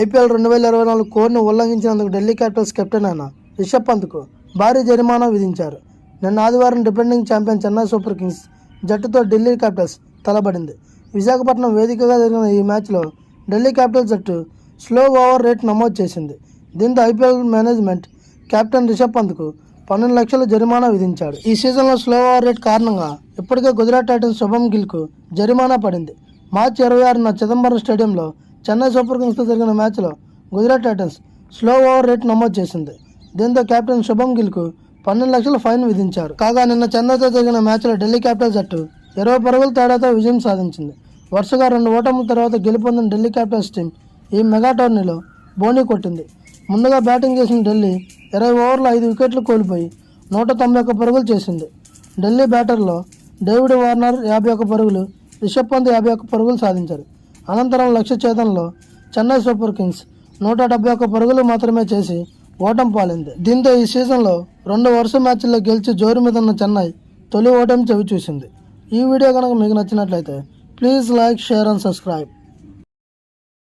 IPL 2024 కోడ్ను ఉల్లంఘించినందుకు Delhi Capitals captain అయిన రిషబ్ పంత్కు భారీ జరిమానా విధించారు. నిన్న ఆదివారం defending champion Chennai super Kings జట్టుతో ఢిల్లీ క్యాపిటల్స్ తలపడింది. విశాఖపట్నం వేదికగా జరిగిన ఈ మ్యాచ్లో ఢిల్లీ క్యాపిటల్స్ జట్టు స్లో ఓవర్ రేట్ నమోదు చేసింది. దీంతో ఐపీఎల్ మేనేజ్మెంట్ కెప్టెన్ రిషబ్ పంత్కు 12 లక్షల జరిమానా విధించాడు. ఈ సీజన్లో స్లో ఓవర్ రేట్ కారణంగా ఇప్పటికే గుజరాత్ టైటన్స్ శుభం గిల్కు జరిమానా పడింది. మార్చి 26న చిదంబరం స్టేడియంలో చెన్నై సూపర్ కింగ్స్తో జరిగిన మ్యాచ్లో Gujarat Titans slow over rate నమోదు చేసింది. దీంతో కెప్టెన్ శుభం గిల్కు 12 లక్షల ఫైన్ విధించారు. కాగా నిన్న చెన్నైతో జరిగిన మ్యాచ్లో ఢిల్లీ క్యాపిటల్స్ జట్టు 20 పరుగుల తేడాతో విజయం సాధించింది. వరుసగా 2 ఓటముల తర్వాత గెలుపొందిన ఢిల్లీ క్యాపిటల్స్ టీం ఈ మెగా టోర్నీలో బోనీ కొట్టింది. ముందుగా బ్యాటింగ్ చేసిన ఢిల్లీ 20 ఓవర్లు 5 వికెట్లు కోల్పోయి 191 పరుగులు చేసింది. ఢిల్లీ బ్యాటర్లో డేవిడ్ వార్నర్ 51 పరుగులు, రిషబ్ పంత్ 51 పరుగులు సాధించారు. అనంతరం లక్ష్య ఛేదనలో చెన్నై సూపర్ కింగ్స్ 171 పరుగులు మాత్రమే చేసి ఓటమి పాలింది. దీంతో ఈ సీజన్లో 2 వరుస మ్యాచ్ల్లో గెలిచి జోరు మీద ఉన్న చెన్నై తొలి ఓటమి చవి చూసింది. ఈ వీడియో కనుక మీకు నచ్చినట్లయితే please like, share and subscribe.